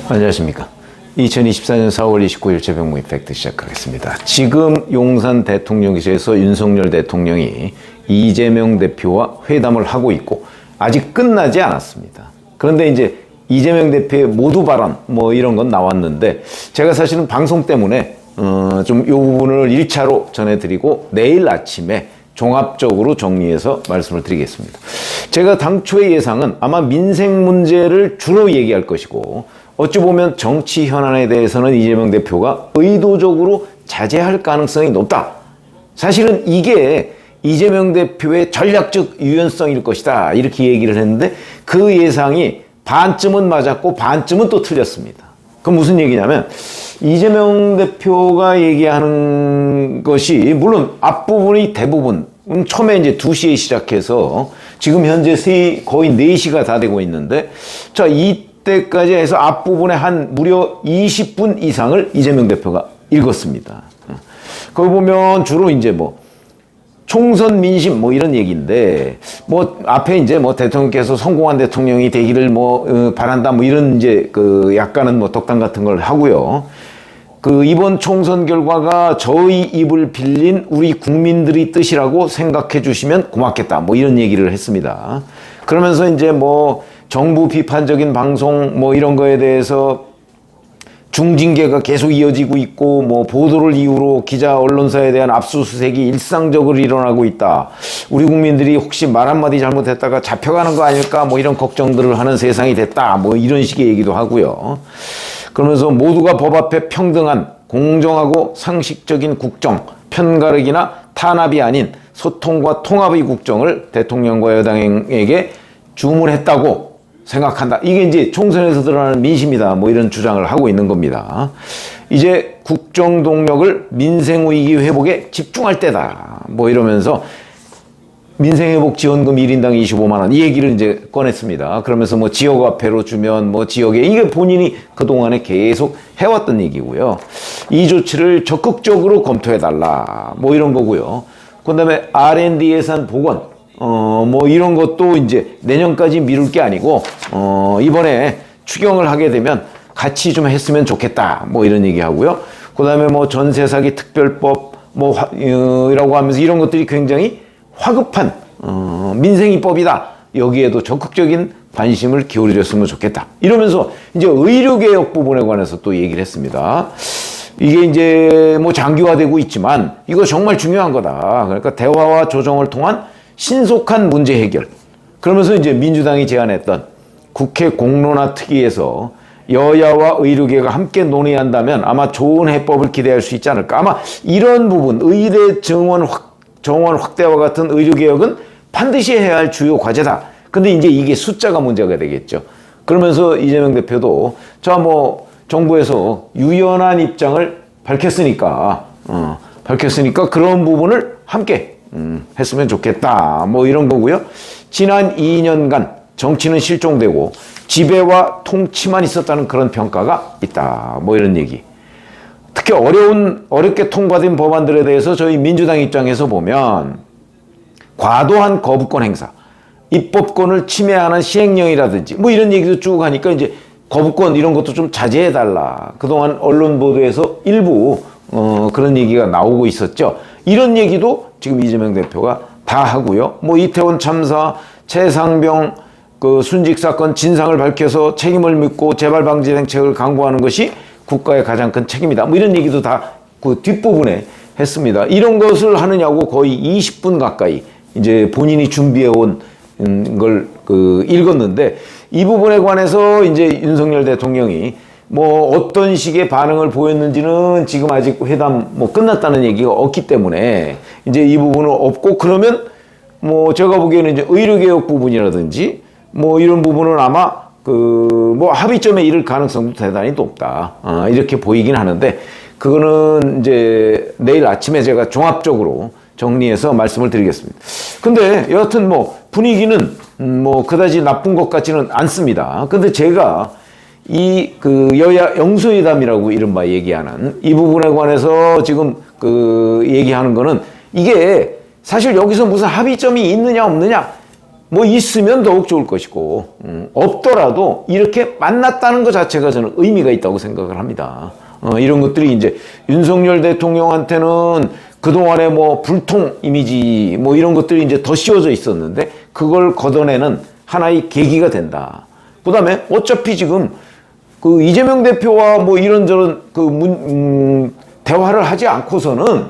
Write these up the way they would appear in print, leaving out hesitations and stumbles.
안녕하십니까. 2024년 4월 29일 최병무 이펙트 시작하겠습니다. 지금 용산 대통령실에서 윤석열 대통령이 이재명 대표와 회담을 하고 있고 아직 끝나지 않았습니다. 그런데 이제 이재명 대표의 모두 발언 이런 건 나왔는데 제가 사실은 방송 때문에 좀 이 부분을 1차로 전해드리고 내일 아침에 종합적으로 정리해서 말씀을 드리겠습니다. 제가 당초의 예상은 아마 민생 문제를 주로 얘기할 것이고 어찌 보면 정치 현안에 대해서는 이재명 대표가 의도적으로 자제할 가능성이 높다. 사실은 이게 이재명 대표의 전략적 유연성일 것이다. 이렇게 얘기를 했는데 그 예상이 반쯤은 맞았고 반쯤은 또 틀렸습니다. 그럼 무슨 얘기냐면 이재명 대표가 얘기하는 것이 물론 앞부분이 대부분 처음에 이제 2시에 시작해서 지금 현재 거의 4시가 다 되고 있는데 자, 이때까지 해서 앞부분에 한 무려 20분 이상을 이재명 대표가 읽었습니다. 거기 보면 주로 이제 총선 민심 이런 얘기인데 앞에 이제 대통령께서 성공한 대통령이 되기를 바란다 이런 이제 약간은 덕담 같은 걸 하고요. 이번 총선 결과가 저희 입을 빌린 우리 국민들의 뜻이라고 생각해 주시면 고맙겠다. 이런 얘기를 했습니다. 그러면서 이제 정부 비판적인 방송 이런 거에 대해서 중징계가 계속 이어지고 있고 보도를 이유로 기자 언론사에 대한 압수수색이 일상적으로 일어나고 있다. 우리 국민들이 혹시 말 한마디 잘못했다가 잡혀가는 거 아닐까 이런 걱정들을 하는 세상이 됐다. 이런 식의 얘기도 하고요. 그러면서 모두가 법 앞에 평등한 공정하고 상식적인 국정, 편가르기나 탄압이 아닌 소통과 통합의 국정을 대통령과 여당에게 주문했다고 생각한다. 이게 이제 총선에서 드러나는 민심이다. 이런 주장을 하고 있는 겁니다. 이제 국정 동력을 민생 위기 회복에 집중할 때다. 이러면서 민생회복 지원금 1인당 25만 원 이 얘기를 이제 꺼냈습니다. 그러면서 지역화폐로 주면 지역에 이게 본인이 그동안에 계속 해왔던 얘기고요. 이 조치를 적극적으로 검토해달라. 이런 거고요. 그 다음에 R&D 예산 복원 이런 것도 이제 내년까지 미룰 게 아니고 이번에 추경을 하게 되면 같이 좀 했으면 좋겠다. 이런 얘기 하고요. 그 다음에 전세 사기 특별법 이라고 하면서 이런 것들이 굉장히 화급한 민생이법이다. 여기에도 적극적인 관심을 기울여줬으면 좋겠다. 이러면서 이제 의료개혁 부분에 관해서 또 얘기를 했습니다. 이게 이제 장기화되고 있지만 이거 정말 중요한 거다. 그러니까 대화와 조정을 통한 신속한 문제 해결. 그러면서 이제 민주당이 제안했던 국회 공론화 특위에서 여야와 의료계가 함께 논의한다면 아마 좋은 해법을 기대할 수 있지 않을까. 아마 이런 부분 의대 정원 확대와 같은 의료개혁은 반드시 해야 할 주요 과제다. 근데 이제 이게 숫자가 문제가 되겠죠. 그러면서 이재명 대표도 정부에서 유연한 입장을 밝혔으니까 그런 부분을 함께 했으면 좋겠다. 이런 거고요. 지난 2년간 정치는 실종되고 지배와 통치만 있었다는 그런 평가가 있다. 이런 얘기. 특히 어렵게 통과된 법안들에 대해서 저희 민주당 입장에서 보면 과도한 거부권 행사, 입법권을 침해하는 시행령이라든지 이런 얘기도 쭉 하니까 이제 거부권 이런 것도 좀 자제해달라. 그동안 언론 보도에서 일부 그런 얘기가 나오고 있었죠. 이런 얘기도 지금 이재명 대표가 다 하고요. 이태원 참사, 최상병 순직 사건 진상을 밝혀서 책임을 묻고 재발 방지 정책을 강구하는 것이 국가의 가장 큰 책임이다. 이런 얘기도 다 뒷부분에 했습니다. 이런 것을 하느냐고 거의 20분 가까이 이제 본인이 준비해온 걸 읽었는데 이 부분에 관해서 이제 윤석열 대통령이 어떤 식의 반응을 보였는지는 지금 아직 회담 끝났다는 얘기가 없기 때문에 이제 이 부분은 없고 그러면 제가 보기에는 이제 의료개혁 부분이라든지 이런 부분은 아마 합의점에 이를 가능성도 대단히 높다. 이렇게 보이긴 하는데, 그거는 이제 내일 아침에 제가 종합적으로 정리해서 말씀을 드리겠습니다. 근데 여하튼 분위기는 그다지 나쁜 것 같지는 않습니다. 근데 제가 여야 영수회담이라고 이른바 얘기하는 이 부분에 관해서 지금 얘기하는 거는 이게 사실 여기서 무슨 합의점이 있느냐 없느냐 뭐 있으면 더욱 좋을 것이고 없더라도 이렇게 만났다는 것 자체가 저는 의미가 있다고 생각을 합니다. 이런 것들이 이제 윤석열 대통령한테는 그동안에 뭐 불통 이미지 뭐 이런 것들이 이제 더 씌워져 있었는데 그걸 걷어내는 하나의 계기가 된다. 그 다음에 어차피 지금 그 이재명 대표와 뭐 이런저런 대화를 하지 않고서는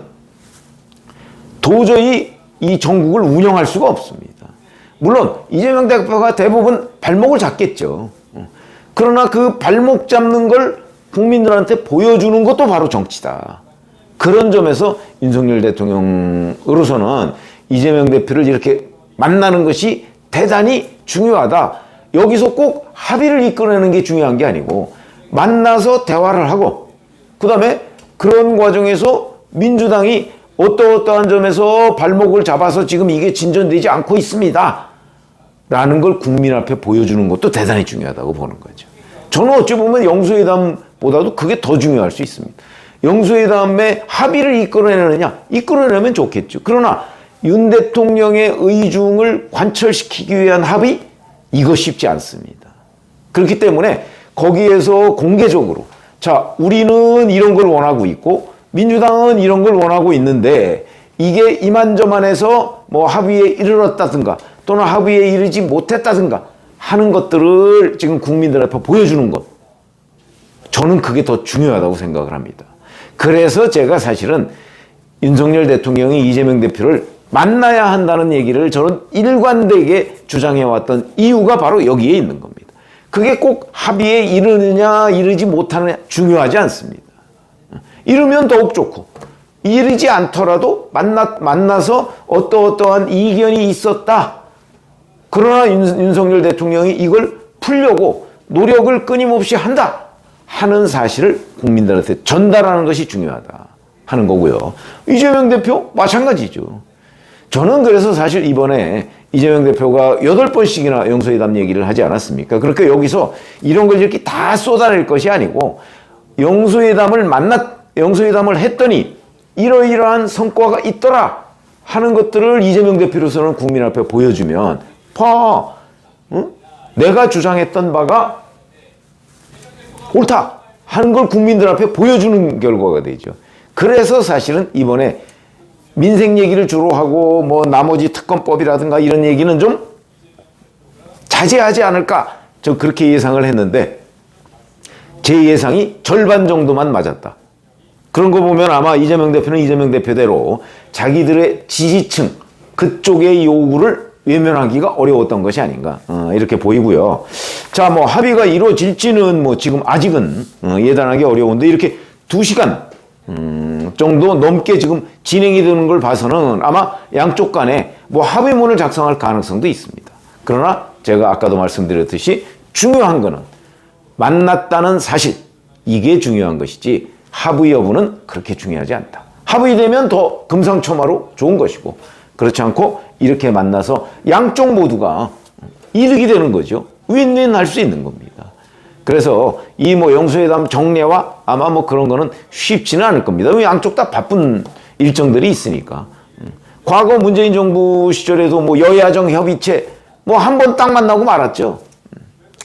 도저히 이 전국을 운영할 수가 없습니다. 물론 이재명 대표가 대부분 발목을 잡겠죠. 그러나 그 발목 잡는 걸 국민들한테 보여주는 것도 바로 정치다. 그런 점에서 윤석열 대통령으로서는 이재명 대표를 이렇게 만나는 것이 대단히 중요하다. 여기서 꼭 합의를 이끌어내는 게 중요한 게 아니고 만나서 대화를 하고 그 다음에 그런 과정에서 민주당이 어떠한 점에서 발목을 잡아서 지금 이게 진전되지 않고 있습니다. 라는 걸 국민 앞에 보여주는 것도 대단히 중요하다고 보는 거죠. 저는 어찌 보면 영수회담보다도 그게 더 중요할 수 있습니다. 영수회담에 합의를 이끌어내느냐? 이끌어내면 좋겠죠. 그러나 윤 대통령의 의중을 관철시키기 위한 합의? 이거 쉽지 않습니다. 그렇기 때문에 거기에서 공개적으로 자, 우리는 이런 걸 원하고 있고 민주당은 이런 걸 원하고 있는데 이게 이만저만해서 뭐 합의에 이르렀다든가 또는 합의에 이르지 못했다든가 하는 것들을 지금 국민들 앞에 보여주는 것. 저는 그게 더 중요하다고 생각을 합니다. 그래서 제가 사실은 윤석열 대통령이 이재명 대표를 만나야 한다는 얘기를 저는 일관되게 주장해왔던 이유가 바로 여기에 있는 겁니다. 그게 꼭 합의에 이르느냐 이르지 못하느냐 중요하지 않습니다. 이르면 더욱 좋고 이르지 않더라도 만나서 어떠한 이견이 있었다. 그러나 윤석열 대통령이 이걸 풀려고 노력을 끊임없이 한다 하는 사실을 국민들한테 전달하는 것이 중요하다 하는 거고요. 이재명 대표 마찬가지죠. 저는 그래서 사실 이번에 이재명 대표가 8번씩이나 영수회담 얘기를 하지 않았습니까? 그렇게 여기서 이런 걸 이렇게 다 쏟아낼 것이 아니고 영수회담을 했더니 이러이러한 성과가 있더라 하는 것들을 이재명 대표로서는 국민 앞에 보여주면 봐, 응? 내가 주장했던 바가 옳다 하는 걸 국민들 앞에 보여주는 결과가 되죠. 그래서 사실은 이번에 민생 얘기를 주로 하고 뭐 나머지 특검법이라든가 이런 얘기는 좀 자제하지 않을까 저 그렇게 예상을 했는데 제 예상이 절반 정도만 맞았다. 그런 거 보면 아마 이재명 대표는 이재명 대표대로 자기들의 지지층 그쪽의 요구를 외면하기가 어려웠던 것이 아닌가 이렇게 보이고요. 자, 뭐 합의가 이루어질지는 뭐 지금 아직은 예단하기 어려운데 이렇게 2시간 정도 넘게 지금 진행이 되는 걸 봐서는 아마 양쪽 간에 뭐 합의문을 작성할 가능성도 있습니다. 그러나 제가 아까도 말씀드렸듯이 중요한 거는 만났다는 사실 이게 중요한 것이지 합의 여부는 그렇게 중요하지 않다. 합의되면 더 금상첨화로 좋은 것이고 그렇지 않고 이렇게 만나서 양쪽 모두가 이득이 되는 거죠. 윈윈 할 수 있는 겁니다. 그래서 이 뭐 영수회담 정례와 아마 뭐 그런 거는 쉽지는 않을 겁니다. 양쪽 다 바쁜 일정들이 있으니까. 과거 문재인 정부 시절에도 뭐 여야정 협의체 뭐 한 번 딱 만나고 말았죠.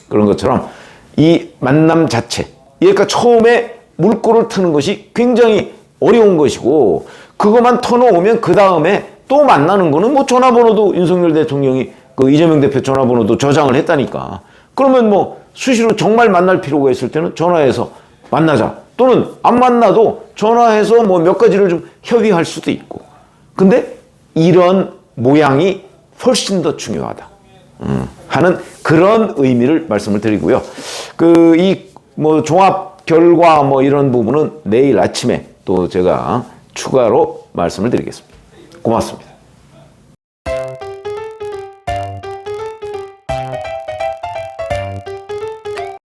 그런 것처럼 이 만남 자체, 그러니까 처음에 물꼬를 트는 것이 굉장히 어려운 것이고 그것만 터놓으면 그 다음에 또 만나는 거는 뭐 전화번호도 윤석열 대통령이 그 이재명 대표 전화번호도 저장을 했다니까. 그러면 뭐 수시로 정말 만날 필요가 있을 때는 전화해서 만나자. 또는 안 만나도 전화해서 뭐 몇 가지를 좀 협의할 수도 있고. 근데 이런 모양이 훨씬 더 중요하다. 하는 그런 의미를 말씀을 드리고요. 이 뭐 종합 결과 뭐 이런 부분은 내일 아침에 또 제가 추가로 말씀을 드리겠습니다. 고맙습니다.